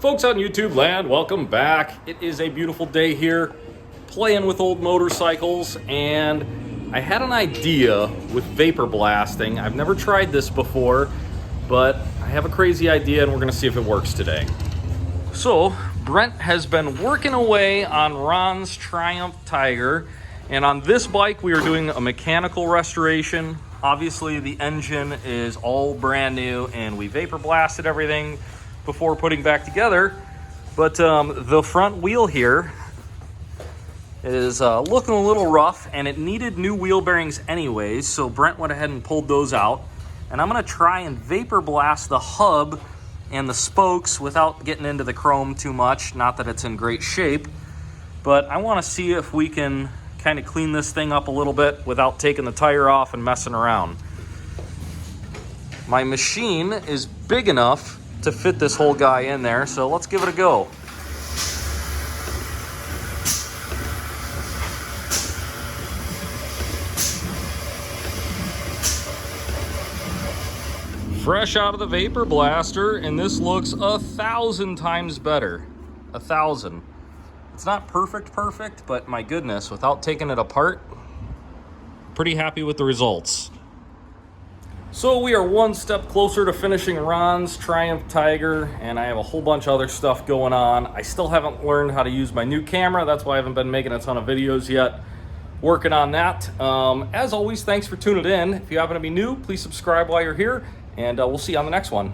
Folks on YouTube land, welcome back. It is a beautiful day here, playing with old motorcycles, and I had an idea with vapor blasting. I've never tried this before, but I have a crazy idea and we're gonna see if it works today. So, Brent has been working away on Ron's Triumph Tiger, and on this bike we are doing a mechanical restoration. Obviously the engine is all brand new and we vapor blasted everything before putting back together, but the front wheel here is looking a little rough and it needed new wheel bearings anyways, so Brent went ahead and pulled those out, and I'm gonna try and vapor blast the hub and the spokes without getting into the chrome too much. Not that it's in great shape, but I want to see if we can kind of clean this thing up a little bit without taking the tire off and messing around. My machine is big enough to fit this whole guy in there, so let's give it a go. Fresh out of the vapor blaster, and this looks 1,000 times better. 1,000. It's not perfect, but my goodness, without taking it apart, pretty happy with the results. So we are one step closer to finishing Ron's Triumph Tiger, and I have a whole bunch of other stuff going on. I still haven't learned how to use my new camera. That's why I haven't been making a ton of videos yet. Working on that. As always, thanks for tuning in. If you happen to be new, please subscribe while you're here, and we'll see you on the next one.